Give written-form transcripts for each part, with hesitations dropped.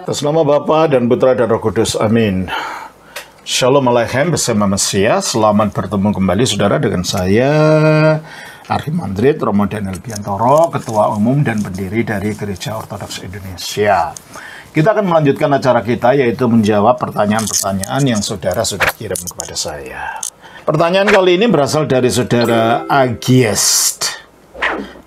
Atas nama Bapa dan Putra dan Roh Kudus, amin. Shalom Aleichem bersama Mesias. Selamat bertemu kembali saudara dengan saya Arhimandrit Romo Daniel Biantoro, Ketua Umum dan Pendiri dari Gereja Ortodoks Indonesia. Kita akan melanjutkan acara kita, yaitu menjawab pertanyaan-pertanyaan yang saudara sudah kirim kepada saya. Pertanyaan kali ini berasal dari saudara Agiest,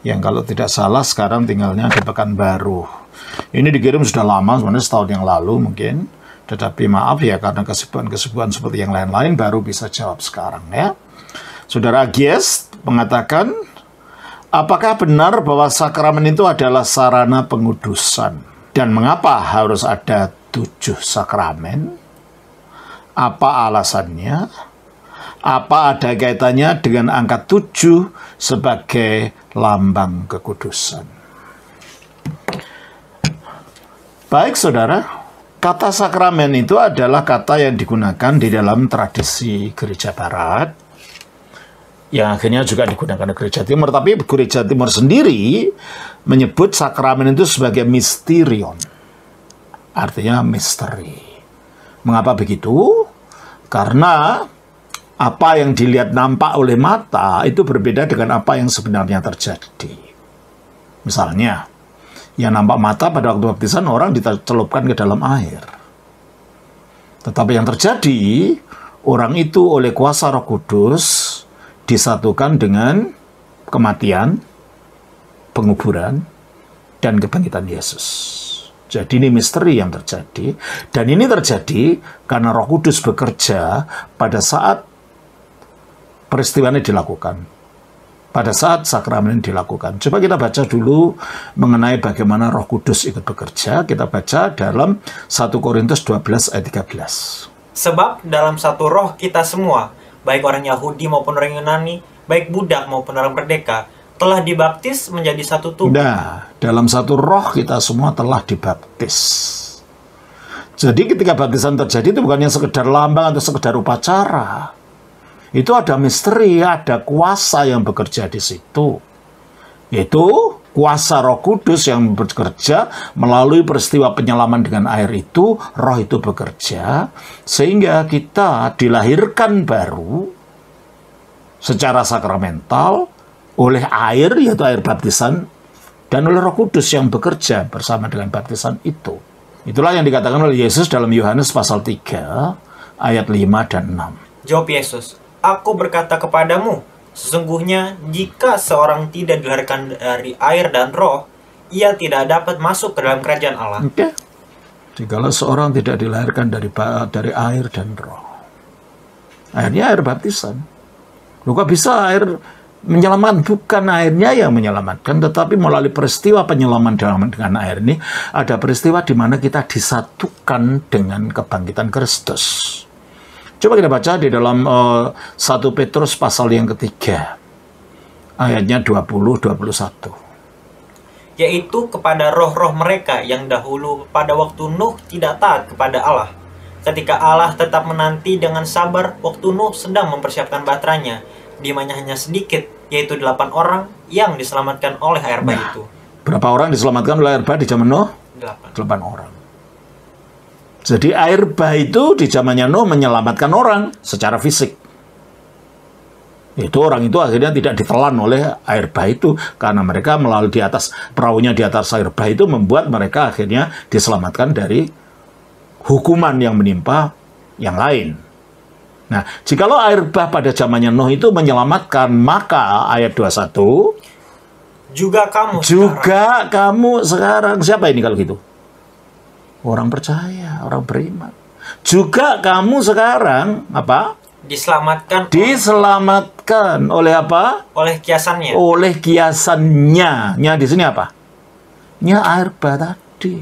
yang kalau tidak salah sekarang tinggalnya di Pekanbaru. Ini dikirim sudah lama, sebenarnya setahun yang lalu mungkin. Tetapi maaf ya, karena kesibukan-kesibukan seperti yang lain-lain baru bisa jawab sekarang ya. Saudara Agies mengatakan, apakah benar bahwa sakramen itu adalah sarana pengudusan? Dan mengapa harus ada 7 sakramen? Apa alasannya? Apa ada kaitannya dengan angka 7 sebagai lambang kekudusan? Baik saudara, kata sakramen itu adalah kata yang digunakan di dalam tradisi gereja barat, yang akhirnya juga digunakan di gereja timur. Tapi gereja timur sendiri menyebut sakramen itu sebagai mysterion, artinya misteri. Mengapa begitu? Karena apa yang dilihat nampak oleh mata itu berbeda dengan apa yang sebenarnya terjadi. Misalnya, yang nampak mata pada waktu baptisan orang dicelupkan ke dalam air. Tetapi yang terjadi, orang itu oleh kuasa Roh Kudus disatukan dengan kematian, penguburan, dan kebangkitan Yesus. Jadi ini misteri yang terjadi. Dan ini terjadi karena Roh Kudus bekerja pada saat peristiwa ini dilakukan. Pada saat sakramen dilakukan. Coba kita baca dulu mengenai bagaimana Roh Kudus ikut bekerja. Kita baca dalam 1 Korintus 12 ayat 13. Sebab dalam satu roh kita semua, baik orang Yahudi maupun orang Yunani, baik budak maupun orang merdeka, telah dibaptis menjadi satu tubuh. Nah, dalam satu roh kita semua telah dibaptis. Jadi ketika baptisan terjadi itu bukan yang sekedar lambang atau sekedar upacara. Itu ada misteri, ada kuasa yang bekerja di situ. Itu kuasa Roh Kudus yang bekerja melalui peristiwa penyelaman dengan air itu, roh itu bekerja, sehingga kita dilahirkan baru secara sakramental oleh air, yaitu air baptisan, dan oleh Roh Kudus yang bekerja bersama dengan baptisan itu. Itulah yang dikatakan oleh Yesus dalam Yohanes pasal 3, ayat 5 dan 6. Jawab Yesus, Aku berkata kepadamu, sesungguhnya jika seorang tidak dilahirkan dari air dan roh, ia tidak dapat masuk ke dalam kerajaan Allah. Oke. Jikalau seorang tidak dilahirkan dari air dan roh. Airnya air baptisan. Loh, kok bisa air menyelamatkan? Bukan airnya yang menyelamatkan, tetapi melalui peristiwa penyelaman dengan air ini, ada peristiwa di mana kita disatukan dengan kebangkitan Kristus. Coba kita baca di dalam 1 Petrus pasal yang ketiga, ayatnya 20-21. Yaitu kepada roh-roh mereka yang dahulu pada waktu Nuh tidak taat kepada Allah. Ketika Allah tetap menanti dengan sabar waktu Nuh sedang mempersiapkan baterainya, di mana hanya sedikit, yaitu 8 orang yang diselamatkan oleh air bah itu. Berapa orang diselamatkan oleh air bah di zaman Nuh? 8 orang. Jadi air bah itu di zamannya Nuh menyelamatkan orang secara fisik. Itu orang itu akhirnya tidak ditelan oleh air bah itu, karena mereka melalui di atas perahunya di atas air bah itu membuat mereka akhirnya diselamatkan dari hukuman yang menimpa yang lain. Nah, jikalau air bah pada zamannya Nuh itu menyelamatkan, maka ayat 21, juga kamu sekarang. Siapa ini kalau gitu? Orang percaya, orang beriman. Juga kamu sekarang apa? Diselamatkan oleh apa? Oleh kiasannya. Oleh kiasannya. Nya di sini apa? Nya air bah tadi.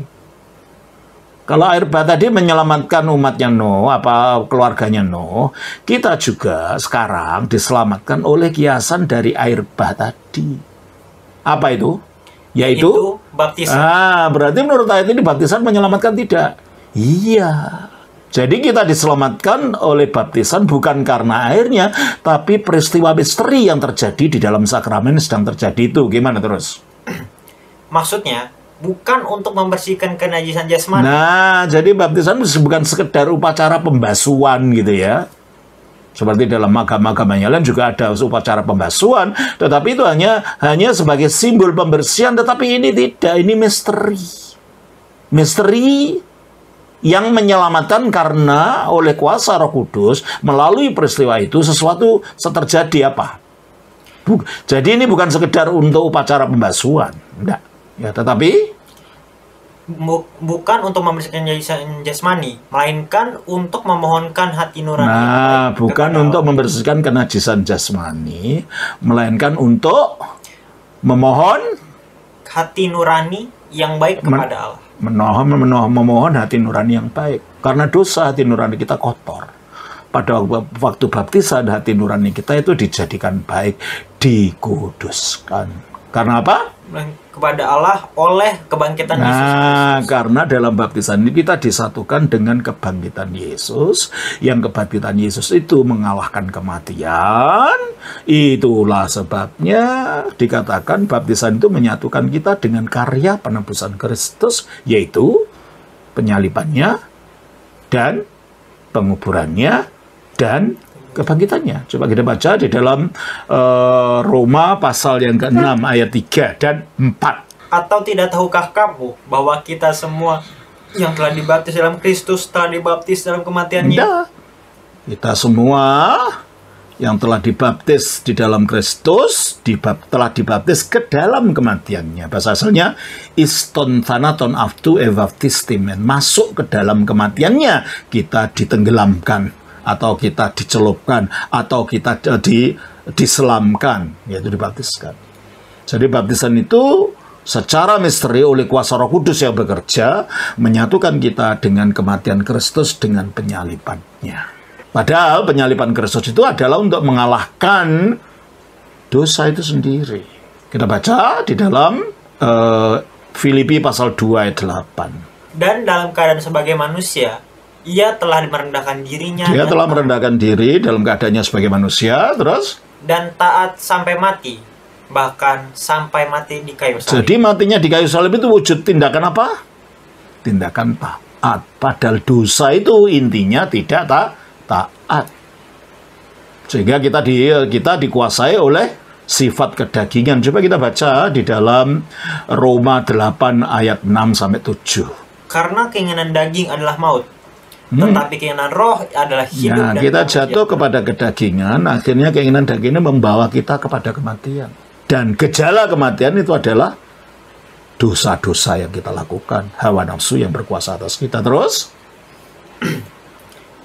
Kalau air bah tadi menyelamatkan umatnya Nuh, apa keluarganya Nuh, kita juga sekarang diselamatkan oleh kiasan dari air bah tadi. Apa itu? Yaitu baptisan. Berarti menurut ayat ini baptisan menyelamatkan tidak? Iya. Jadi kita diselamatkan oleh baptisan bukan karena airnya, tapi peristiwa misteri yang terjadi di dalam sakramen sedang terjadi itu. Gimana terus? Maksudnya, bukan untuk membersihkan kenajisan jasmani. Nah, jadi baptisan bukan sekedar upacara pembasuhan gitu ya. Seperti dalam agama-agama yang lain juga ada upacara pembasuhan, tetapi itu hanya sebagai simbol pembersihan, tetapi ini tidak, ini misteri. Misteri yang menyelamatkan karena oleh kuasa Roh Kudus melalui peristiwa itu sesuatu terjadi apa? Jadi ini bukan sekedar untuk upacara pembasuhan, enggak. Ya, tetapi bukan untuk membersihkan jasmani, melainkan untuk memohonkan hati nurani. Nah, bukan untuk membersihkan kenajisan jasmani, melainkan untuk memohon hati nurani yang baik kepada Allah. Memohon hati nurani yang baik. Karena dosa hati nurani kita kotor. Pada waktu baptisan hati nurani kita itu dijadikan baik, dikuduskan. Karena apa? Kepada Allah oleh kebangkitan Yesus Kristus. Karena dalam baptisan ini kita disatukan dengan kebangkitan Yesus. Yang kebangkitan Yesus itu mengalahkan kematian. Itulah sebabnya dikatakan baptisan itu menyatukan kita dengan karya penebusan Kristus, yaitu penyalibannya dan penguburannya dan kebangkitannya. Coba kita baca di dalam Roma pasal yang ke-6 ayat 3 dan 4. Atau tidak tahukah kamu bahwa kita semua yang telah dibaptis dalam Kristus telah dibaptis dalam kematiannya? Tidak. Kita semua yang telah dibaptis di dalam Kristus telah dibaptis ke dalam kematiannya. Bahasa asalnya iston thanaton aftu evaptistimen, masuk ke dalam kematiannya. Kita ditenggelamkan atau kita dicelupkan, atau kita diselamkan, yaitu dibaptiskan. Jadi baptisan itu secara misteri oleh kuasa Roh Kudus yang bekerja, menyatukan kita dengan kematian Kristus dengan penyalibannya. Padahal penyaliban Kristus itu adalah untuk mengalahkan dosa itu sendiri. Kita baca di dalam Filipi pasal 2 ayat 8. Dan dalam keadaan sebagai manusia, ia telah merendahkan dirinya. Dia telah merendahkan diri dalam keadaannya sebagai manusia, terus? Dan taat sampai mati, bahkan sampai mati di kayu salib. Jadi matinya di kayu salib itu wujud tindakan apa? Tindakan taat. Padahal dosa itu intinya tidak taat. Sehingga kita dikuasai oleh sifat kedagingan. Coba kita baca di dalam Roma 8 ayat 6 sampai 7. Karena keinginan daging adalah maut, tetapi keinginan roh adalah hidup. Nah, kita jatuh kepada kedagingan, akhirnya keinginan dagingnya membawa kita kepada kematian. Dan gejala kematian itu adalah dosa-dosa yang kita lakukan, hawa nafsu yang berkuasa atas kita. Terus?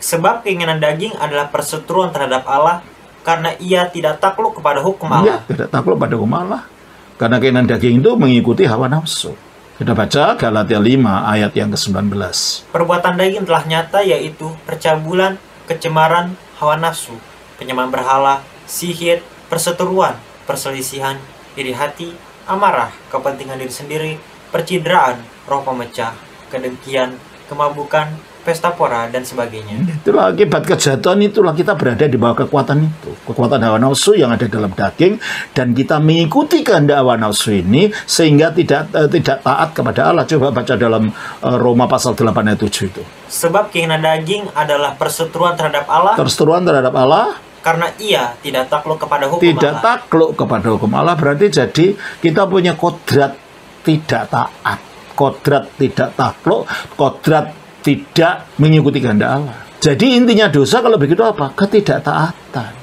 Sebab keinginan daging adalah perseteruan terhadap Allah, karena ia tidak takluk kepada hukum Allah. Ya, tidak takluk pada hukum Allah. Karena keinginan daging itu mengikuti hawa nafsu. Kita baca Galatia 5 ayat yang ke-19. Perbuatan daging telah nyata, yaitu percabulan, kecemaran, hawa nafsu, penyembahan berhala, sihir, perseteruan, perselisihan, iri hati, amarah, kepentingan diri sendiri, percideraan, roh pemecah, kedengkian, kemabukan, pesta pora, dan sebagainya. Itulah akibat kejahatan, itulah kita berada di bawah kekuatan itu. Kekuatan hawa nafsu yang ada dalam daging, dan kita mengikuti kehendak hawa nafsu ini sehingga tidak taat kepada Allah. Coba baca dalam Roma pasal 8 ayat 7 itu. Sebab keinginan daging adalah perseteruan terhadap Allah. Perseteruan terhadap Allah. Karena ia tidak takluk kepada hukum Allah. Tidak takluk kepada hukum Allah berarti jadi kita punya kodrat tidak taat, kodrat tidak takluk, kodrat tidak mengikuti kehendak Allah. Jadi intinya dosa kalau begitu apa? Ketidaktaatan.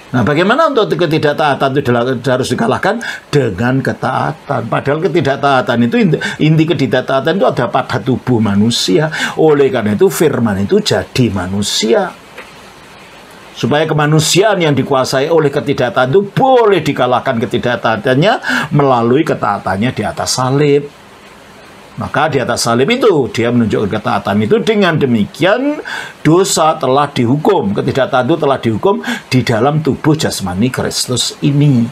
Nah, bagaimana untuk ketidaktaatan itu harus dikalahkan dengan ketaatan. Padahal ketidaktaatan itu inti ketidaktaatan itu ada pada tubuh manusia. Oleh karena itu firman itu jadi manusia. Supaya kemanusiaan yang dikuasai oleh ketidaktaatan itu boleh dikalahkan ketidaktaatannya melalui ketaatannya di atas salib. Maka di atas salib itu dia menunjukkan ketaatan itu. Dengan demikian dosa telah dihukum, ketidaktaatan itu telah dihukum di dalam tubuh jasmani Kristus ini.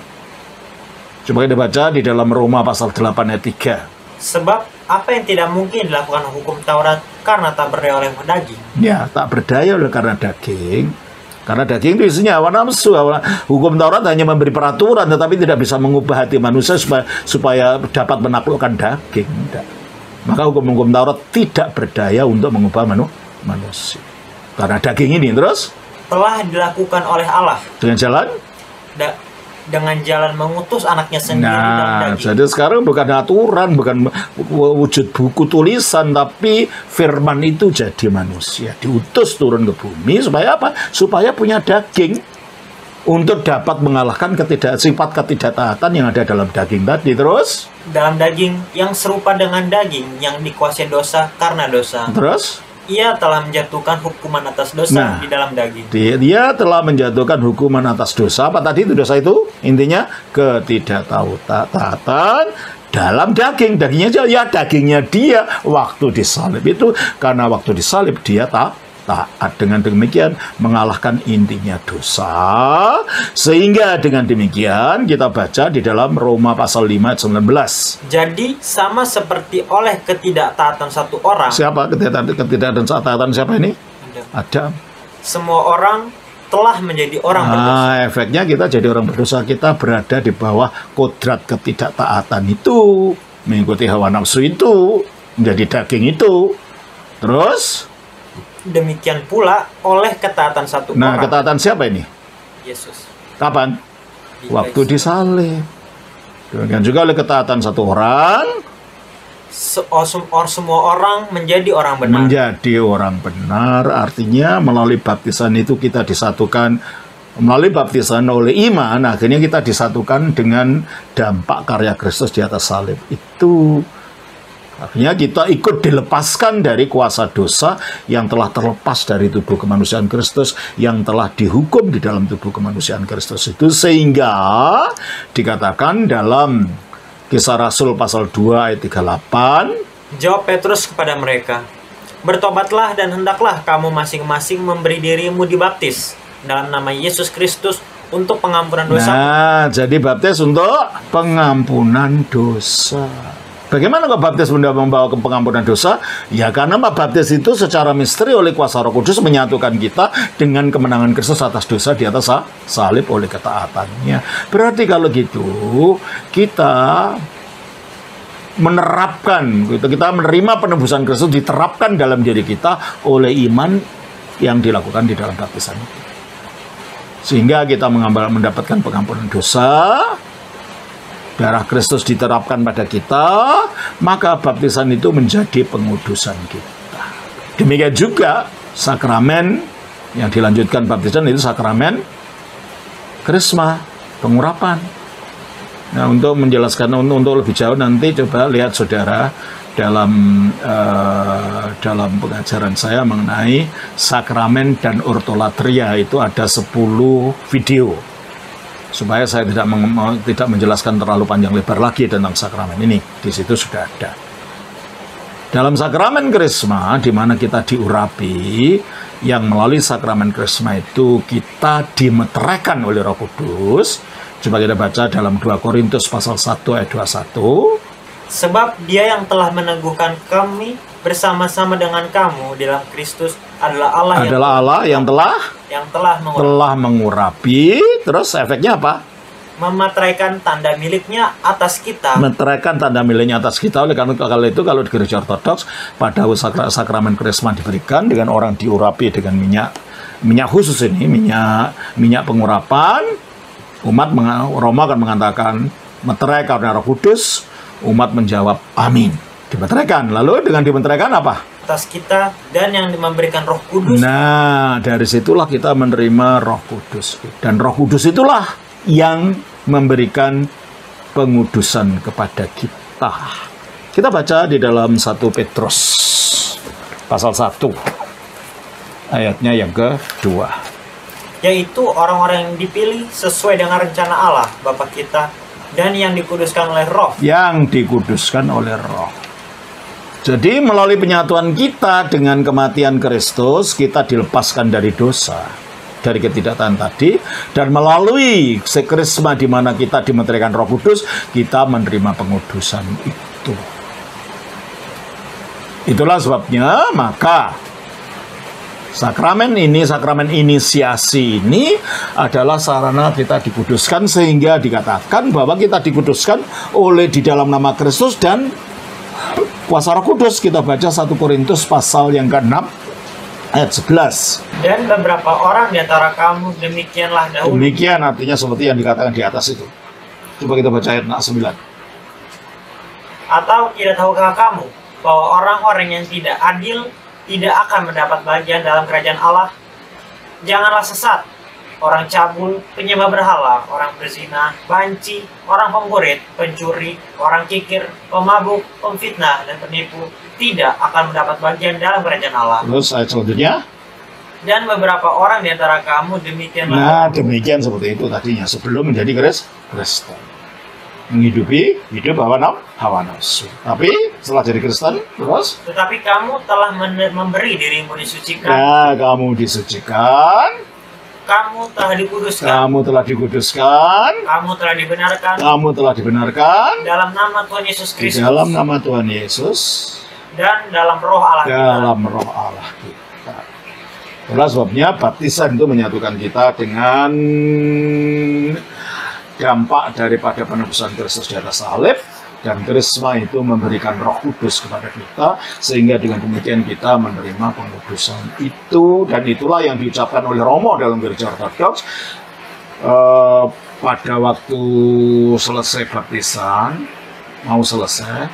Coba kita baca di dalam Roma pasal 8 ayat 3. Sebab apa yang tidak mungkin dilakukan hukum Taurat karena tak berdaya oleh daging. Ya, tak berdaya oleh karena daging. Karena daging itu isinya hawa nafsu. Hukum Taurat hanya memberi peraturan, tetapi tidak bisa mengubah hati manusia supaya dapat menaklukkan daging. Tidak. Maka hukum-hukum Taurat tidak berdaya untuk mengubah manusia. Karena daging ini terus telah dilakukan oleh Allah dengan jalan dengan jalan mengutus anaknya sendiri dalam daging. Jadi sekarang bukan aturan, bukan wujud buku tulisan, tapi firman itu jadi manusia, diutus turun ke bumi supaya apa? Supaya punya daging untuk dapat mengalahkan sifat ketidaktaatan yang ada dalam daging tadi. Terus dalam daging yang serupa dengan daging yang dikuasai dosa karena dosa. Terus ia telah menjatuhkan hukuman atas dosa di dalam daging. Dia telah menjatuhkan hukuman atas dosa. Apa tadi itu dosa itu? Intinya ketidaktaatan dalam daging. Dagingnya ya dagingnya dia waktu disalib itu, karena waktu disalib dia taat. Dengan demikian mengalahkan intinya dosa. Sehingga dengan demikian kita baca di dalam Roma pasal 5 ayat 19. Jadi sama seperti oleh ketidaktaatan satu orang. Siapa ketidaktaatan siapa ini? Adam. Semua orang telah menjadi orang berdosa. Efeknya kita jadi orang berdosa. Kita berada di bawah kodrat ketidaktaatan itu, mengikuti hawa nafsu itu, menjadi daging itu. Terus demikian pula oleh ketaatan satu orang. Nah, ketaatan siapa ini? Yesus. Kapan? Waktu disalib. Demikian juga oleh ketaatan satu orang. Semua orang menjadi orang benar. Menjadi orang benar artinya melalui baptisan itu kita disatukan. Melalui baptisan oleh iman, akhirnya kita disatukan dengan dampak karya Kristus di atas salib itu. Akhirnya kita ikut dilepaskan dari kuasa dosa yang telah terlepas dari tubuh kemanusiaan Kristus, yang telah dihukum di dalam tubuh kemanusiaan Kristus itu, sehingga dikatakan dalam Kisah Rasul pasal 2 ayat 38. Jawab Petrus kepada mereka, bertobatlah dan hendaklah kamu masing-masing memberi dirimu dibaptis dalam nama Yesus Kristus untuk pengampunan dosa. Nah, jadi baptis untuk pengampunan dosa. Bagaimana kok baptis membawa ke pengampunan dosa? Ya karena baptis itu secara misteri oleh kuasa Roh Kudus menyatukan kita dengan kemenangan Kristus atas dosa di atas salib oleh ketaatannya. Berarti kalau gitu kita menerapkan, kita menerima penebusan Kristus diterapkan dalam diri kita oleh iman yang dilakukan di dalam baptisan itu. Sehingga kita mendapatkan pengampunan dosa. Darah Kristus diterapkan pada kita, maka baptisan itu menjadi pengudusan kita. Demikian juga sakramen yang dilanjutkan baptisan itu sakramen krisma, pengurapan. Nah, untuk menjelaskan untuk lebih jauh nanti coba lihat saudara dalam pengajaran saya mengenai sakramen dan ortolatria itu ada 10 video. Supaya saya tidak menjelaskan terlalu panjang lebar lagi tentang sakramen ini. Di situ sudah ada. Dalam sakramen krisma, di mana kita diurapi, yang melalui sakramen krisma itu kita dimeteraikan oleh Roh Kudus. Coba kita baca dalam 2 Korintus pasal 1 ayat 21. Sebab dia yang telah meneguhkan kami bersama-sama dengan kamu dalam Kristus adalah Allah yang telah mengurapi. Terus efeknya apa? Memeteraikan tanda miliknya atas kita. Memeteraikan tanda miliknya atas kita. Oleh karena itu kalau di gereja ortodoks pada sakramen krisma diberikan dengan orang diurapi dengan minyak khusus ini, minyak pengurapan. Roma akan mengatakan meterai karena Roh Kudus. Umat menjawab amin. Dimeteraikan. Lalu dengan dimeteraikan apa? Atas kita dan yang memberikan Roh Kudus. Nah, dari situlah kita menerima Roh Kudus. Dan Roh Kudus itulah yang memberikan pengudusan kepada kita. Kita baca di dalam 1 Petrus pasal 1 ayatnya yang kedua. Yaitu orang-orang yang dipilih sesuai dengan rencana Allah Bapa kita dan yang dikuduskan oleh Roh. Yang dikuduskan oleh Roh. Jadi melalui penyatuan kita dengan kematian Kristus, kita dilepaskan dari dosa, dari ketidaktaatan tadi, dan melalui sekrisma di mana kita dimeteraikan Roh Kudus, kita menerima pengudusan itu. Itulah sebabnya maka Sakramen ini, sakramen inisiasi ini adalah sarana kita dikuduskan, sehingga dikatakan bahwa kita dikuduskan oleh di dalam nama Kristus dan kuasa Roh Kudus. Kita baca 1 Korintus pasal yang ke-6 ayat 11. Dan beberapa orang di antara kamu demikianlah dahulu. Demikian artinya seperti yang dikatakan di atas itu. Coba kita baca ayat 9. Atau tidak tahukah kamu bahwa orang-orang yang tidak adil tidak akan mendapat bagian dalam kerajaan Allah? Janganlah sesat. Orang cabul, penyembah berhala, orang berzina, banci, orang penggurit, pencuri, orang kikir, pemabuk, pemfitnah, dan penipu tidak akan mendapat bagian dalam kerajaan Allah. Terus ayat selanjutnya. Dan beberapa orang di antara kamu demikianlah. Nah, demikian seperti itu tadinya sebelum menjadi Kristen. Menghidupi hidup hawa nafsu. Tapi setelah jadi Kristen, terus? Tetapi kamu telah memberi dirimu disucikan. Nah, kamu disucikan. Kamu telah dikuduskan. Kamu telah dikuduskan. Kamu telah dibenarkan. Kamu telah dibenarkan. Dalam nama Tuhan Yesus Di Kristus. dalam nama Tuhan Yesus. Dan dalam roh Allah kita. Dalam roh Allah kita. Itulah sebabnya baptisan itu menyatukan kita dengan dampak daripada penebusan Kristus di atas salib, dan Krisma itu memberikan Roh Kudus kepada kita, sehingga dengan demikian kita menerima pengudusan itu. Dan itulah yang diucapkan oleh Romo dalam gereja Ortodoks pada waktu selesai baptisan, mau selesai,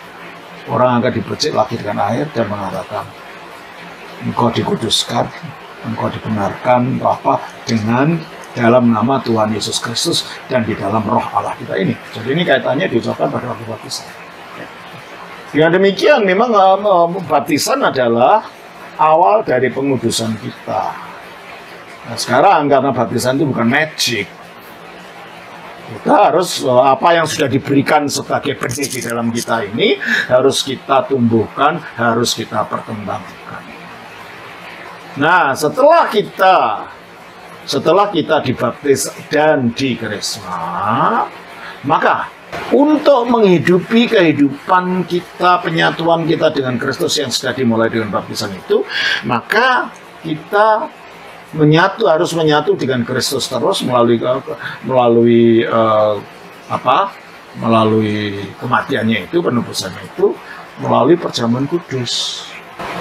orang akan dipercik lagi dengan air dan mengatakan, engkau dikuduskan, engkau dibenarkan dengan dalam nama Tuhan Yesus Kristus dan di dalam roh Allah kita ini. Jadi ini kaitannya diucapkan pada waktu baptisan. Dengan demikian memang baptisan adalah awal dari pengudusan kita. Nah, sekarang karena baptisan itu bukan magic, kita harus apa yang sudah diberikan sebagai benih di dalam kita ini harus kita tumbuhkan, harus kita perkembangkan. Nah, setelah kita dibaptis dan dikrisma, maka untuk menghidupi kehidupan kita, penyatuan kita dengan Kristus yang sudah dimulai dengan baptisan itu, maka kita harus menyatu dengan Kristus terus melalui kematiannya itu, penebusannya itu, melalui perjamuan kudus.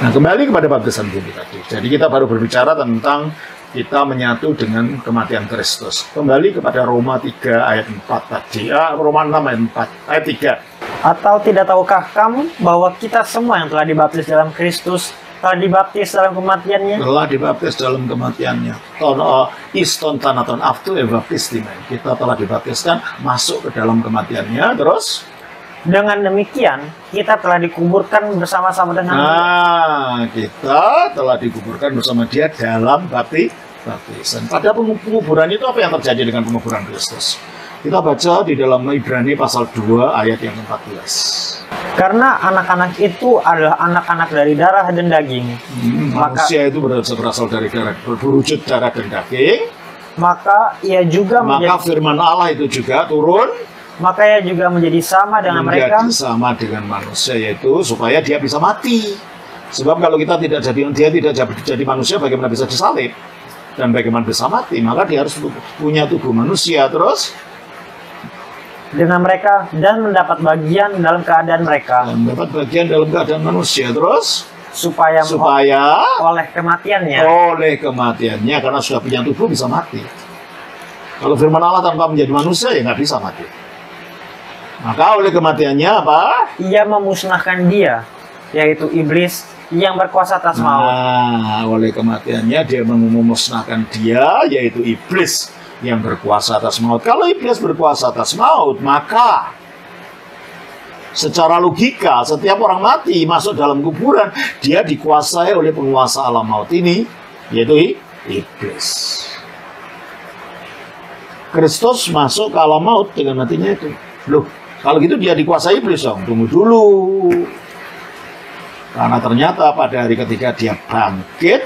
Nah, kembali kepada baptisan bumi tadi. Jadi kita baru berbicara tentang kita menyatu dengan kematian Kristus. Kembali kepada Roma 3 ayat 4 tadi. Roma 6 ayat 4, ayat 3. Atau tidak tahukah kamu bahwa kita semua yang telah dibaptis dalam Kristus telah dibaptis dalam kematiannya? Telah dibaptis dalam kematiannya. Iston tanaton aftu ebaptistimen. Kita telah dibaptiskan masuk ke dalam kematiannya. Terus? Dengan demikian, kita telah dikuburkan bersama-sama dengan Dia. Kita telah dikuburkan bersama Dia dalam baptisan. Pada penguburan itu apa yang terjadi dengan penguburan Kristus? Kita baca di dalam Ibrani pasal 2 ayat yang 14. Karena anak-anak itu adalah anak-anak dari darah dan daging. Manusia itu berasal dari darah, berwujud darah dan daging. Maka ia juga Maka firman Allah itu juga turun. Maka ia juga menjadi sama dengan mereka. Menjadi sama dengan manusia, yaitu supaya dia bisa mati. Sebab kalau dia tidak jadi manusia, bagaimana bisa disalib? Dan bagaimana bisa mati? Maka dia harus punya tubuh manusia. Terus? Dengan mereka dan mendapat bagian dalam keadaan mereka. Dan mendapat bagian dalam keadaan manusia. Terus? Supaya oleh kematiannya, karena sudah punya tubuh bisa mati. Kalau firman Allah tanpa menjadi manusia, ya nggak bisa mati. Maka oleh kematiannya apa? Ia memusnahkan dia, yaitu iblis yang berkuasa atas maut. Nah, oleh kematiannya dia memusnahkan dia, yaitu iblis yang berkuasa atas maut. Kalau iblis berkuasa atas maut, maka secara logika setiap orang mati masuk dalam kuburan, dia dikuasai oleh penguasa alam maut ini, yaitu iblis. Kristus masuk ke alam maut dengan matinya itu. Loh, kalau gitu dia dikuasai iblis dong. Tunggu dulu. Karena ternyata pada hari ketiga dia bangkit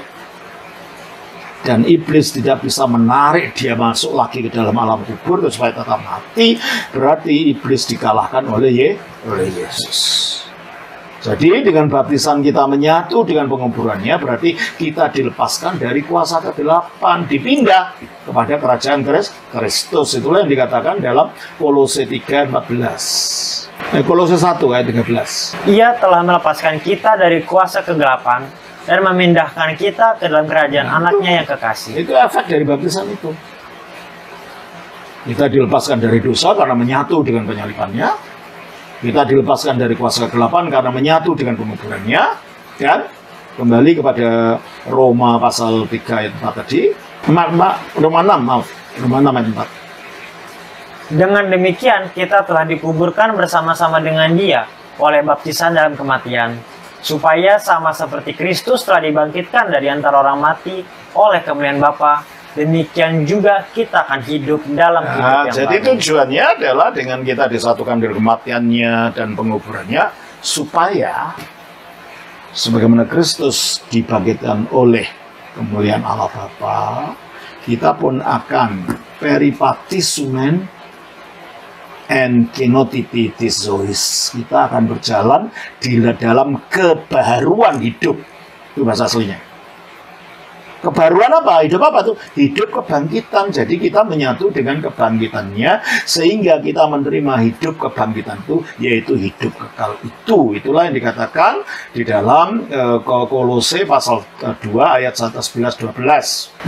dan iblis tidak bisa menarik dia masuk lagi ke dalam alam kubur supaya tetap mati. Berarti iblis dikalahkan oleh Yesus. Jadi dengan baptisan kita menyatu dengan penguburannya, berarti kita dilepaskan dari kuasa kegelapan, dipindah kepada kerajaan Kristus. Itulah yang dikatakan dalam Kolose 3:14. Kolose 1 ayat 13. Ia telah melepaskan kita dari kuasa kegelapan dan memindahkan kita ke dalam kerajaan anaknya yang kekasih. Itu efek dari baptisan itu. Kita dilepaskan dari dosa karena menyatu dengan penyalibannya. Kita dilepaskan dari kuasa kegelapan karena menyatu dengan penguburannya. Dan kembali kepada Roma pasal 3 ayat 4 tadi. Roma 6 ayat 4. Dengan demikian kita telah dikuburkan bersama-sama dengan Dia oleh baptisan dalam kematian, supaya sama seperti Kristus telah dibangkitkan dari antara orang mati oleh kemuliaan Bapa, demikian juga kita akan hidup dalam hidup yang jadi baru. tujuannya adalah dengan kita disatukan dari kematiannya dan penguburannya, supaya sebagaimana Kristus dibangkitkan oleh kemuliaan Allah Bapa, kita pun akan peripatisumen and kenotitis. Kita akan berjalan di dalam kebaharuan hidup. Itu bahasa aslinya. Kebaruan apa? Hidup apa tuh? Hidup kebangkitan. Jadi kita menyatu dengan kebangkitannya, sehingga kita menerima hidup kebangkitan itu, yaitu hidup kekal itu. Itulah yang dikatakan di dalam Kolose pasal 2 ayat 11-12.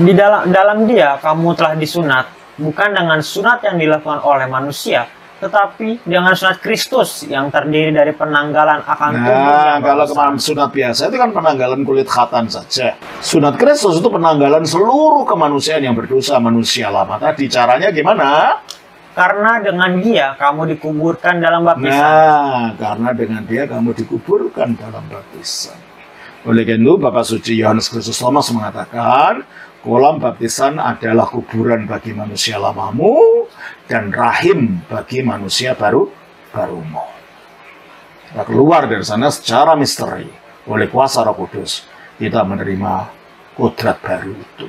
Di dalam Dia kamu telah disunat, bukan dengan sunat yang dilakukan oleh manusia, tetapi dengan sunat Kristus yang terdiri dari penanggalan akan tubuh yang kalau berdosa. kemarin sunat biasa itu kan penanggalan kulit khatan saja. Sunat Kristus itu penanggalan seluruh kemanusiaan yang berdosa, manusia lama. Tadi caranya gimana? Karena dengan Dia kamu dikuburkan dalam baptisan. Karena dengan Dia kamu dikuburkan dalam baptisan. Oleh karena itu, Bapak Suci Yohanes Kristus Thomas mengatakan, kolam baptisan adalah kuburan bagi manusia lamamu dan rahim bagi manusia barumu. Kita keluar dari sana secara misteri oleh kuasa Roh Kudus. Kita menerima kodrat baru itu,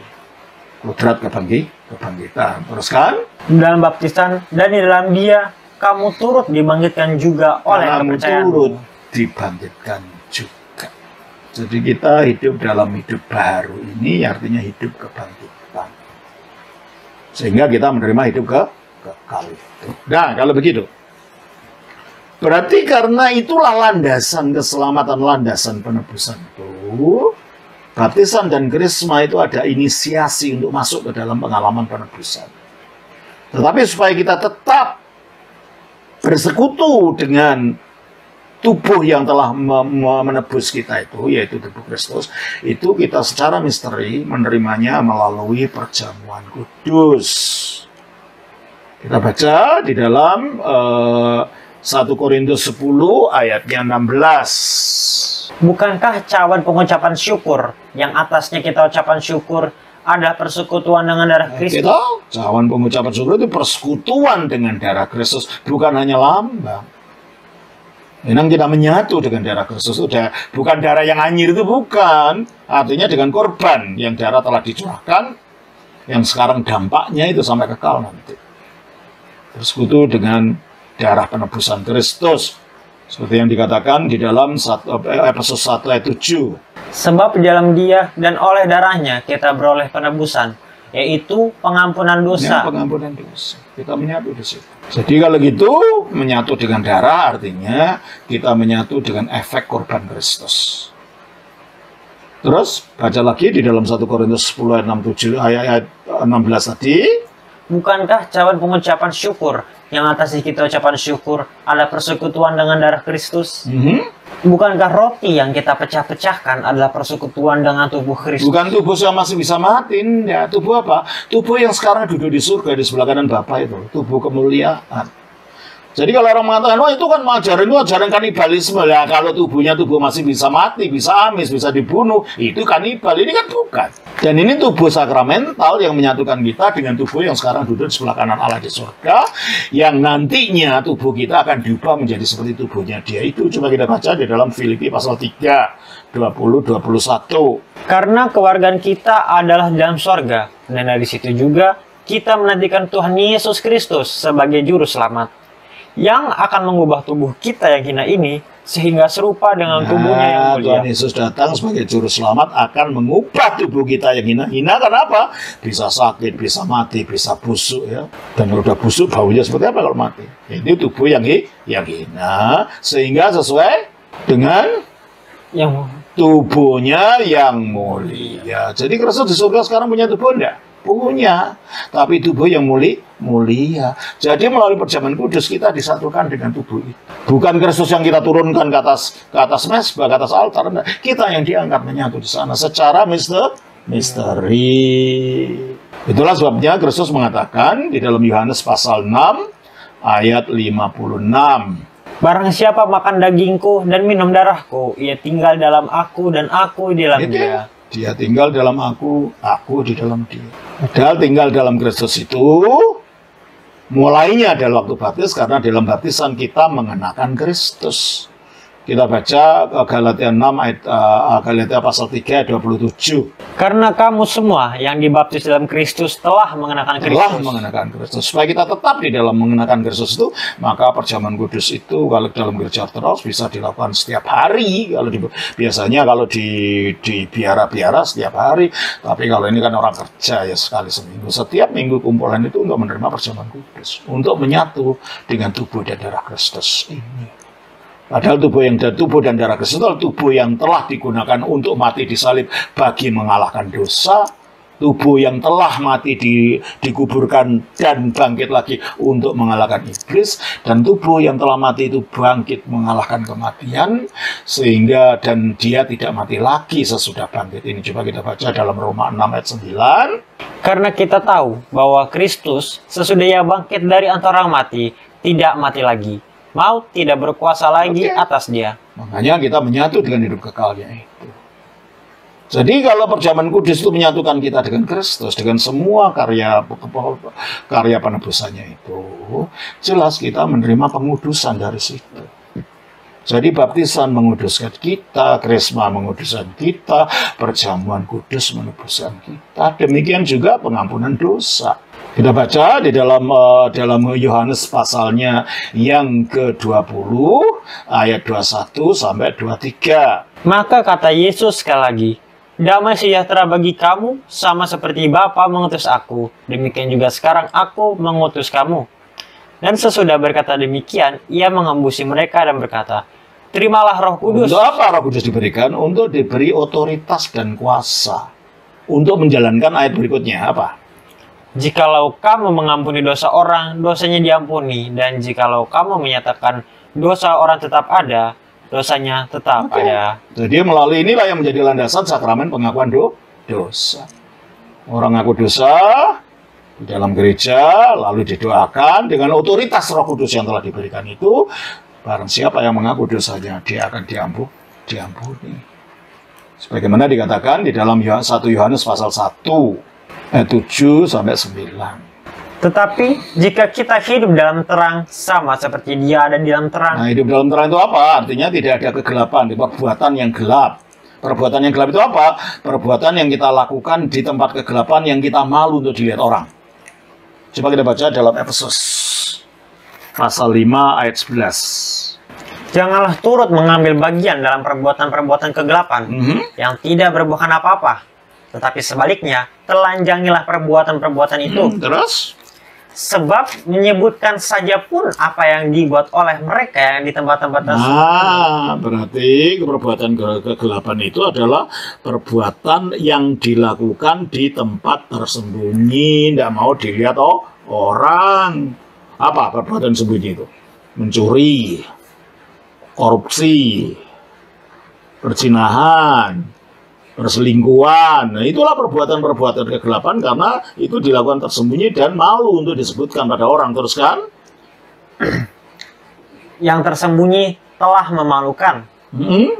kodrat kebangkitan. Teruskan. Dalam baptisan dan di dalam Dia kamu turut dibangkitkan juga oleh Kamu kepercayaan. turut dibangkitkan juga. Jadi kita hidup dalam hidup baru ini, artinya hidup kebangkitan. Sehingga kita menerima hidup kekal itu. Nah, kalau begitu, berarti karena itulah landasan keselamatan, landasan penebusan itu, baptisan dan krisma itu ada inisiasi untuk masuk ke dalam pengalaman penebusan. Tetapi supaya kita tetap bersekutu dengan tubuh yang telah menebus kita itu, yaitu tubuh Kristus, itu kita secara misteri menerimanya melalui perjamuan kudus. Kita baca di dalam 1 Korintus 10 ayatnya 16. Bukankah cawan pengucapan syukur yang atasnya kita ucapan syukur ada persekutuan dengan darah Kristus? Kita cawan pengucapan syukur itu persekutuan dengan darah Kristus, bukan hanya lambang. Memang kita menyatu dengan darah Kristus, bukan darah yang anyir itu, bukan. Artinya dengan korban yang darah telah dicurahkan, yang sekarang dampaknya itu sampai kekal nanti. Bersekutu dengan darah penebusan Kristus, seperti yang dikatakan di dalam Efesus 1 ayat 7. Sebab di dalam Dia dan oleh darahnya kita beroleh penebusan, yaitu pengampunan dosa. Ya, pengampunan dosa. Kita menyatu di situ. Jadi kalau gitu, menyatu dengan darah artinya kita menyatu dengan efek korban Kristus. Terus baca lagi di dalam 1 Korintus 10 ayat 16 tadi. Bukankah cawan pengucapan syukur yang atasnya kita ucapan syukur ada persekutuan dengan darah Kristus? Bukankah roti yang kita pecah-pecahkan adalah persekutuan dengan tubuh Kristus? Bukan tubuh yang masih bisa mati, ya. Tubuh apa? Tubuh yang sekarang duduk di surga di sebelah kanan Bapa itu, tubuh kemuliaan. Jadi kalau orang mengatakan, oh itu kan ajaran kanibalisme. Ya, kalau tubuhnya masih bisa mati, bisa amis, bisa dibunuh, itu kanibal. Ini kan bukan. Dan ini tubuh sakramental yang menyatukan kita dengan tubuh yang sekarang duduk di sebelah kanan Allah di surga, yang nantinya tubuh kita akan diubah menjadi seperti tubuhnya Dia. Itu cuma kita baca di dalam Filipi pasal 3, 20-21. Karena kewargaan kita adalah dalam sorga, dan dari situ juga kita menantikan Tuhan Yesus Kristus sebagai juru selamat, yang akan mengubah tubuh kita yang hina ini sehingga serupa dengan tubuhnya yang mulia. Tuhan Yesus datang sebagai juru selamat akan mengubah tubuh kita yang hina-hina. Kenapa? Bisa sakit, bisa mati, bisa busuk ya. Dan kalau udah busuk baunya seperti apa kalau mati? Ini tubuh yang hina, sehingga sesuai dengan Yang tubuhnya yang mulia. Jadi Kristus di surga sekarang punya tubuh enggak? Punya, tapi tubuh yang mulia. Jadi melalui perjamuan kudus kita disatukan dengan tubuh itu. Bukan Kristus yang kita turunkan ke atas mezbah, ke atas altar. Enggak. Kita yang diangkat menyatu di sana secara misteri. Itulah sebabnya Kristus mengatakan di dalam Yohanes pasal 6 ayat 56. barang siapa makan dagingku dan minum darahku, ia tinggal dalam aku dan aku di dalam dia. Dia tinggal dalam aku di dalam dia. Padahal tinggal dalam Kristus itu mulainya adalah waktu baptis, karena dalam baptisan kita mengenakan Kristus. Kita baca Galatia 6 ayat Galatia pasal 3 ayat 27. Karena kamu semua yang dibaptis dalam Kristus telah mengenakan Kristus. Supaya kita tetap di dalam mengenakan Kristus itu, maka perjamuan kudus itu kalau dalam gereja Ortodoks bisa dilakukan setiap hari. Biasanya kalau di biara-biara setiap hari, tapi kalau ini kan orang kerja ya sekali seminggu. Setiap minggu kumpulan itu untuk menerima perjamuan kudus, untuk menyatu dengan tubuh dan darah Kristus ini. Padahal tubuh dan darah Kristus adalah tubuh yang telah digunakan untuk mati di salib bagi mengalahkan dosa. Tubuh yang telah mati dikuburkan dan bangkit lagi untuk mengalahkan iblis. Dan tubuh yang telah mati itu bangkit mengalahkan kematian. Dan dia tidak mati lagi sesudah bangkit. Ini coba kita baca dalam Roma 6 ayat 9. Karena kita tahu bahwa Kristus sesudah ia bangkit dari antara orang mati, tidak mati lagi. Maut tidak berkuasa lagi atas dia. Makanya kita menyatu dengan hidup kekalnya itu. Jadi kalau perjamuan kudus itu menyatukan kita dengan Kristus, dengan semua karya penebusannya itu, jelas kita menerima pengudusan dari situ. Jadi baptisan menguduskan kita, krisma menguduskan kita, perjamuan kudus menebuskan kita. Demikian juga pengampunan dosa. Kita baca di dalam Yohanes pasalnya yang ke-20 ayat 21 sampai 23. Maka kata Yesus sekali lagi, damai sejahtera bagi kamu, sama seperti Bapa mengutus aku, demikian juga sekarang aku mengutus kamu. Dan sesudah berkata demikian, ia mengembusi mereka dan berkata, terimalah Roh Kudus. Untuk apa Roh Kudus diberikan? Untuk diberi otoritas dan kuasa. Untuk menjalankan ayat berikutnya apa? Jikalau kamu mengampuni dosa orang, dosanya diampuni. Dan jikalau kamu menyatakan dosa orang tetap ada, dosanya tetap ada. Jadi melalui inilah yang menjadi landasan sakramen pengakuan dosa. Orang ngaku dosa di dalam gereja, lalu didoakan dengan otoritas Roh Kudus yang telah diberikan itu. Barang siapa yang mengaku dosanya, dia akan diampuni. Sebagaimana dikatakan di dalam 1 Yohanes pasal 1 ayat 7 sampai 9. Tetapi jika kita hidup dalam terang, sama seperti dia ada di dalam terang. Nah, hidup dalam terang itu apa? Artinya tidak ada kegelapan, perbuatan yang gelap. Perbuatan yang gelap itu apa? Perbuatan yang kita lakukan di tempat kegelapan yang kita malu untuk dilihat orang. Coba kita baca dalam Efesus pasal 5 ayat 11. Janganlah turut mengambil bagian dalam perbuatan-perbuatan kegelapan yang tidak berbuahkan apa-apa. Tetapi sebaliknya, telanjangilah perbuatan-perbuatan itu. Terus? Sebab menyebutkan saja pun apa yang dibuat oleh mereka yang di tempat-tempat tersebut. Nah, berarti perbuatan kegelapan itu adalah perbuatan yang dilakukan di tempat tersembunyi, tidak mau dilihat orang. Apa perbuatan sembunyi itu? Mencuri, korupsi, perzinahan, perselingkuhan. Nah, itulah perbuatan-perbuatan kegelapan karena itu dilakukan tersembunyi dan malu untuk disebutkan pada orang. Terus kan? Yang tersembunyi telah memalukan.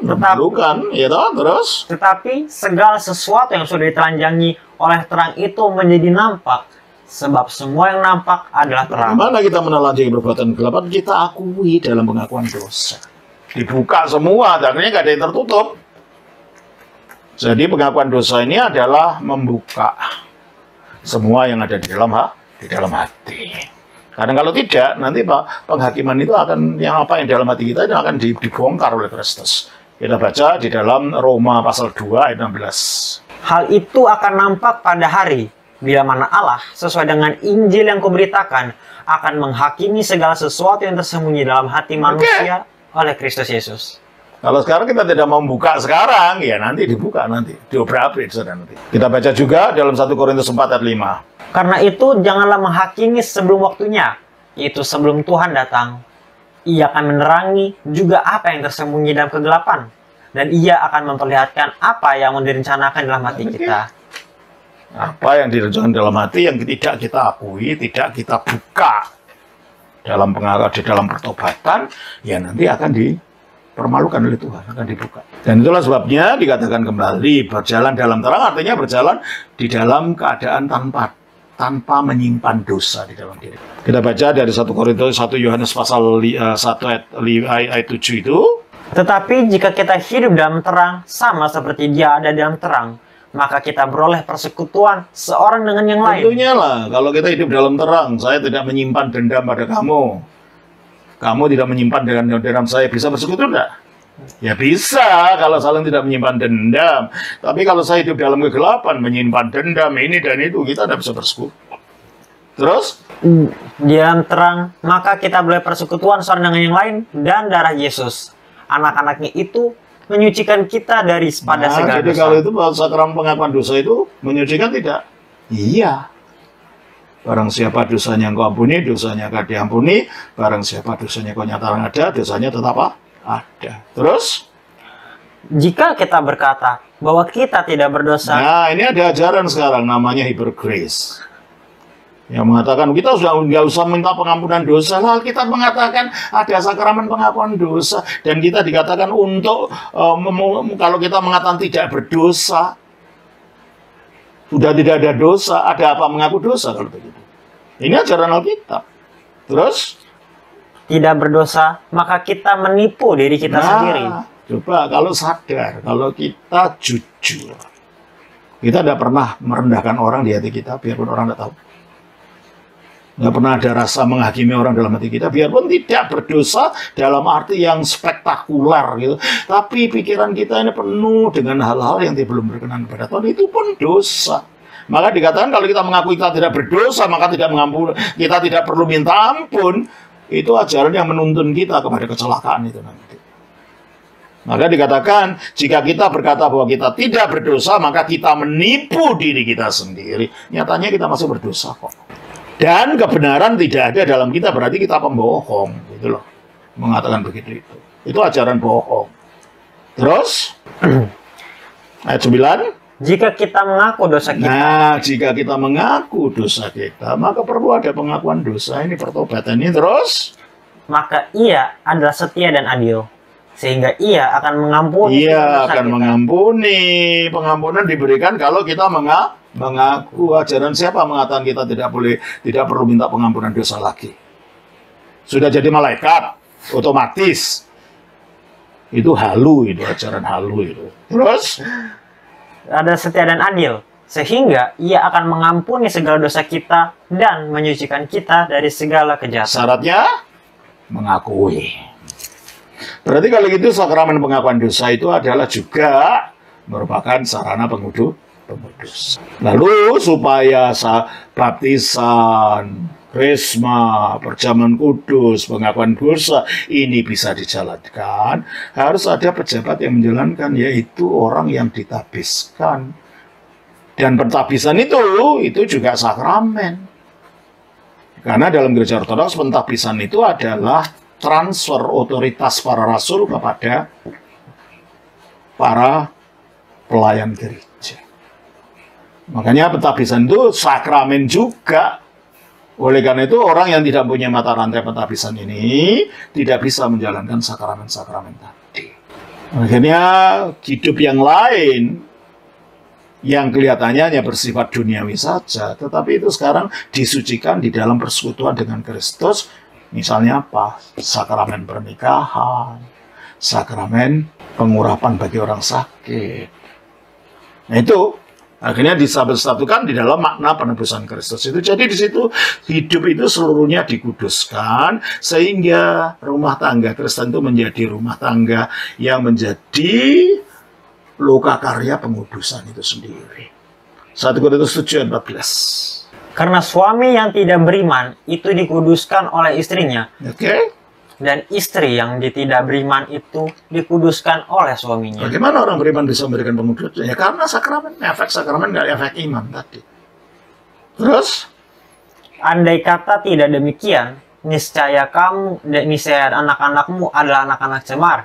Memalukan, ya toh? Terus? Tetapi segala sesuatu yang sudah ditelanjangi oleh terang itu menjadi nampak. Sebab semua yang nampak adalah terang. Bagaimana kita menelanjangi perbuatan kegelapan? Kita akui dalam pengakuan dosa. Dibuka semua, artinya nggak ada yang tertutup. Jadi pengakuan dosa ini adalah membuka semua yang ada di dalam hati. Karena kalau tidak, nanti penghakiman itu akan yang dalam hati kita itu akan dibongkar oleh Kristus. Kita baca di dalam Roma pasal 2 ayat 16. Hal itu akan nampak pada hari bila mana Allah sesuai dengan Injil yang kuberitakan akan menghakimi segala sesuatu yang tersembunyi dalam hati manusia oleh Kristus Yesus. Kalau sekarang kita tidak mau buka sekarang, ya nanti dibuka nanti. Diobrak-abrik nanti. Kita baca juga dalam 1 Korintus 4 ayat 5. Karena itu janganlah menghakimi sebelum waktunya, yaitu sebelum Tuhan datang. Ia akan menerangi juga apa yang tersembunyi dalam kegelapan, dan ia akan memperlihatkan apa yang direncanakan dalam hati kita. Apa yang direncanakan dalam hati yang tidak kita akui, tidak kita buka dalam di dalam pertobatan, ya nanti akan dipermalukan oleh Tuhan, akan dibuka. Dan itulah sebabnya dikatakan kembali, berjalan dalam terang artinya berjalan di dalam keadaan tanpa menyimpan dosa di dalam diri. Kita baca dari 1 Korintus 1 Yohanes pasal 1 ayat 7 itu. Tetapi jika kita hidup dalam terang, sama seperti dia ada dalam terang, maka kita beroleh persekutuan seorang dengan yang lain. Tentunya lah, kalau kita hidup dalam terang, saya tidak menyimpan dendam pada kamu. Kamu tidak menyimpan dendam saya, bisa bersekutu enggak? Ya bisa, kalau saling tidak menyimpan dendam. Tapi kalau saya hidup dalam kegelapan, menyimpan dendam, ini dan itu, kita tidak bisa bersekutu. Terus? Di dalam terang, maka kita boleh persekutuan seorang dengan yang lain, dan darah Yesus, anak-anaknya itu, menyucikan kita dari pada segala jadi dosa. kalau itu sakramen pengakuan dosa itu menyucikan tidak? Iya. Barang siapa dosanya engkau ampuni, dosanya akan diampuni. Barang siapa dosanya kau nyatakan ada, dosanya tetap ada. Terus? Jika kita berkata bahwa kita tidak berdosa, Nah, ini ada ajaran sekarang namanya hypergrace. Yang mengatakan kita sudah nggak usah minta pengampunan dosa. Lah kita mengatakan ada sakramen pengakuan dosa dan kita dikatakan untuk kalau kita mengatakan tidak berdosa, sudah tidak ada dosa, ada apa mengaku dosa kalau begitu? Ini ajaran Alkitab. Terus tidak berdosa, maka kita menipu diri kita sendiri. Coba kalau sadar, kalau kita jujur, kita tidak pernah merendahkan orang di hati kita, biarpun orang tidak tahu. Nggak pernah ada rasa menghakimi orang dalam hati kita, biarpun tidak berdosa dalam arti yang spektakuler gitu. Tapi pikiran kita ini penuh dengan hal-hal yang belum berkenan kepada Tuhan, itu pun dosa. Maka dikatakan kalau kita mengakui kita tidak berdosa, maka tidak mengampuni, kita tidak perlu minta ampun. Itu ajaran yang menuntun kita kepada kecelakaan itu nanti. Maka dikatakan jika kita berkata bahwa kita tidak berdosa, maka kita menipu diri kita sendiri. Nyatanya kita masih berdosa kok. Dan kebenaran tidak ada dalam kita, berarti kita pembohong, gitu loh. Mengatakan begitu itu. Itu ajaran bohong. Terus ayat 9. Jika kita mengaku dosa kita. Nah, jika kita mengaku dosa kita, maka perlu ada pengakuan dosa. Ini pertobatan ini terus. Maka ia adalah setia dan adil, sehingga ia akan mengampuni Ia dosa akan kita. mengampuni. Pengampunan diberikan kalau kita mengaku. Ajaran siapa mengatakan kita tidak perlu minta pengampunan dosa lagi? Sudah jadi malaikat, otomatis. Itu halu, itu ajaran halu itu. Terus? Ada setia dan adil, sehingga ia akan mengampuni segala dosa kita dan menyucikan kita dari segala kejahatan. Syaratnya mengakui. Berarti kalau gitu sakramen pengakuan dosa itu adalah juga merupakan sarana penguduh dosa. Lalu supaya baptisan, krisma, perjamuan kudus, pengakuan dosa ini bisa dijalankan, harus ada pejabat yang menjalankan, yaitu orang yang ditabiskan. Dan pentabisan itu juga sakramen. Karena dalam gereja ortodoks pentabisan itu adalah transfer otoritas para rasul kepada para pelayan gereja. Makanya pentabisan itu sakramen juga. Oleh karena itu orang yang tidak punya mata rantai pentabisan ini tidak bisa menjalankan sakramen-sakramen tadi. Akhirnya hidup yang lain yang kelihatannya hanya bersifat duniawi saja, tetapi itu sekarang disucikan di dalam persekutuan dengan Kristus. Misalnya apa? Sakramen pernikahan, sakramen pengurapan bagi orang sakit. Nah itu Akhirnya disatukan di dalam makna penebusan Kristus itu. Jadi di situ hidup itu seluruhnya dikuduskan sehingga rumah tangga Kristen itu menjadi rumah tangga yang menjadi lokakarya pengudusan itu sendiri. 1 Korintus 7:14. Karena suami yang tidak beriman itu dikuduskan oleh istrinya. Oke. Dan istri yang tidak beriman itu dikuduskan oleh suaminya. Bagaimana orang beriman bisa memberikan pengudusan? Ya karena sakramen, efek sakramen nggak efek iman tadi. Terus? Andai kata tidak demikian, niscaya anak-anakmu adalah anak-anak cemar.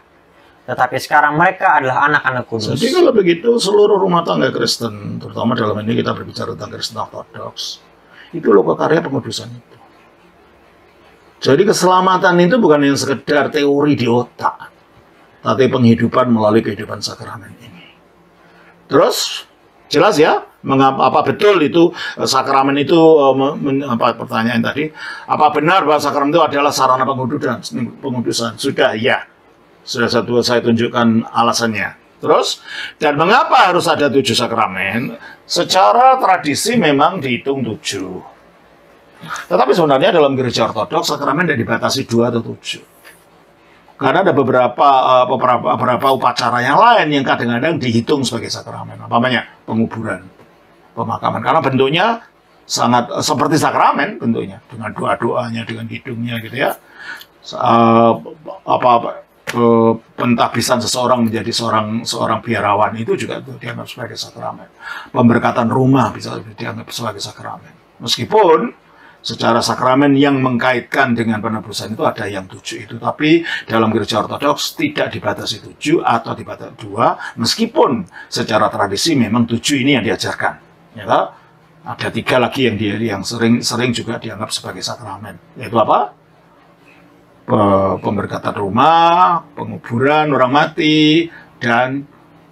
Tetapi sekarang mereka adalah anak-anak kudus. Jadi kalau begitu seluruh rumah tangga Kristen, terutama dalam ini kita berbicara tentang Kristen Ortodoks, itu lokakarya pengudusan itu. Jadi keselamatan itu bukan yang sekedar teori di otak, tapi penghidupan melalui kehidupan sakramen ini. Terus jelas ya, apa betul itu sakramen itu pertanyaan tadi, apa benar bahwa sakramen itu adalah sarana pengudusan? Sudah ya, sudah saya tunjukkan alasannya. Terus, dan mengapa harus ada 7 sakramen? Secara tradisi memang dihitung 7. Tetapi sebenarnya dalam gereja ortodoks sakramen tidak dibatasi 2 atau 7. Karena ada beberapa upacara yang lain yang kadang-kadang dihitung sebagai sakramen. Apa namanya? Penguburan, pemakaman. Karena bentuknya sangat seperti sakramen bentuknya, dengan doa-doanya, dengan hidungnya gitu ya. Pentahbisan seseorang menjadi seorang biarawan itu juga dianggap sebagai sakramen. Pemberkatan rumah bisa dianggap sebagai sakramen. Meskipun secara sakramen yang mengkaitkan dengan penebusan itu ada yang 7 itu. Tapi dalam gereja ortodoks tidak dibatasi 7 atau dibatasi 2. Meskipun secara tradisi memang 7 ini yang diajarkan. Ya, ada 3 lagi yang sering juga dianggap sebagai sakramen. Yaitu apa? Pemberkatan rumah, penguburan orang mati, dan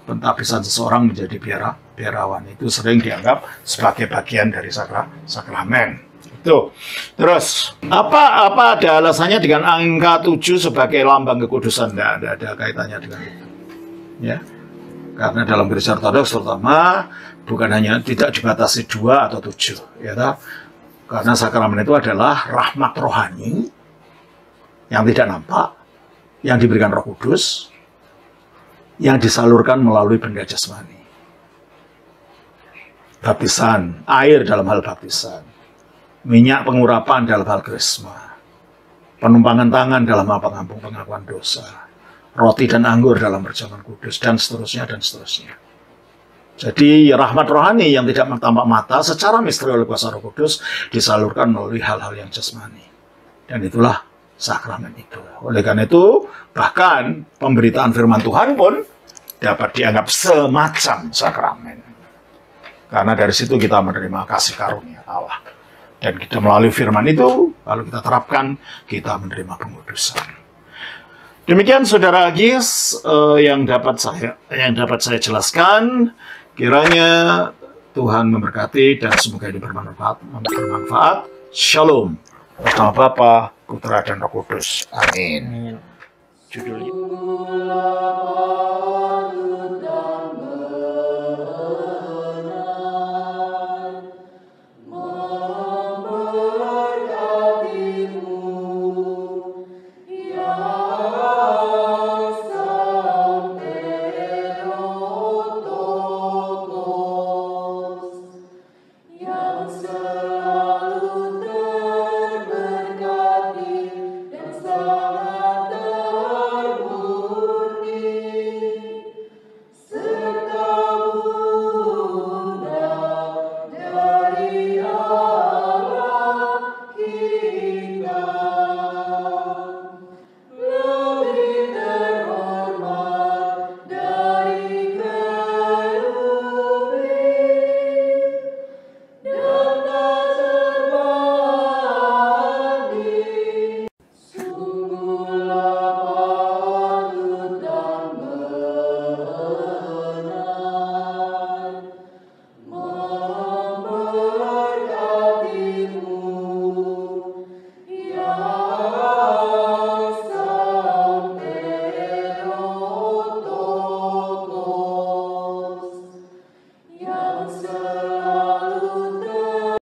pentahbisan seseorang menjadi biarawan. Itu sering dianggap sebagai bagian dari sakramen. Tuh. Terus, apa ada alasannya dengan angka 7 sebagai lambang kekudusan? Tidak ada kaitannya dengan itu. Ya. Karena dalam gereja ortodoks terutama bukan hanya tidak dibatasi 2 atau 7, ya toh? Karena sakramen itu adalah rahmat rohani yang tidak nampak, yang diberikan Roh Kudus, yang disalurkan melalui benda jasmani. Baptisan, air dalam hal baptisan. Minyak pengurapan dalam hal krisma, penumpangan tangan dalam hal pengakuan dosa, roti dan anggur dalam perjamuan kudus, dan seterusnya, dan seterusnya. Jadi rahmat rohani yang tidak tampak mata secara misteri oleh kuasa Roh Kudus disalurkan melalui hal-hal yang jasmani. Dan itulah sakramen itu. Oleh karena itu, bahkan pemberitaan firman Tuhan pun dapat dianggap semacam sakramen. Karena dari situ kita menerima kasih karunia Allah. Dan kita melalui firman itu, lalu kita terapkan, kita menerima pengudusan. Demikian Saudara Agis yang dapat saya jelaskan. Kiranya Tuhan memberkati dan semoga ini bermanfaat. Shalom. Atas nama Bapa, Putra, dan Roh Kudus. Amin. Judulnya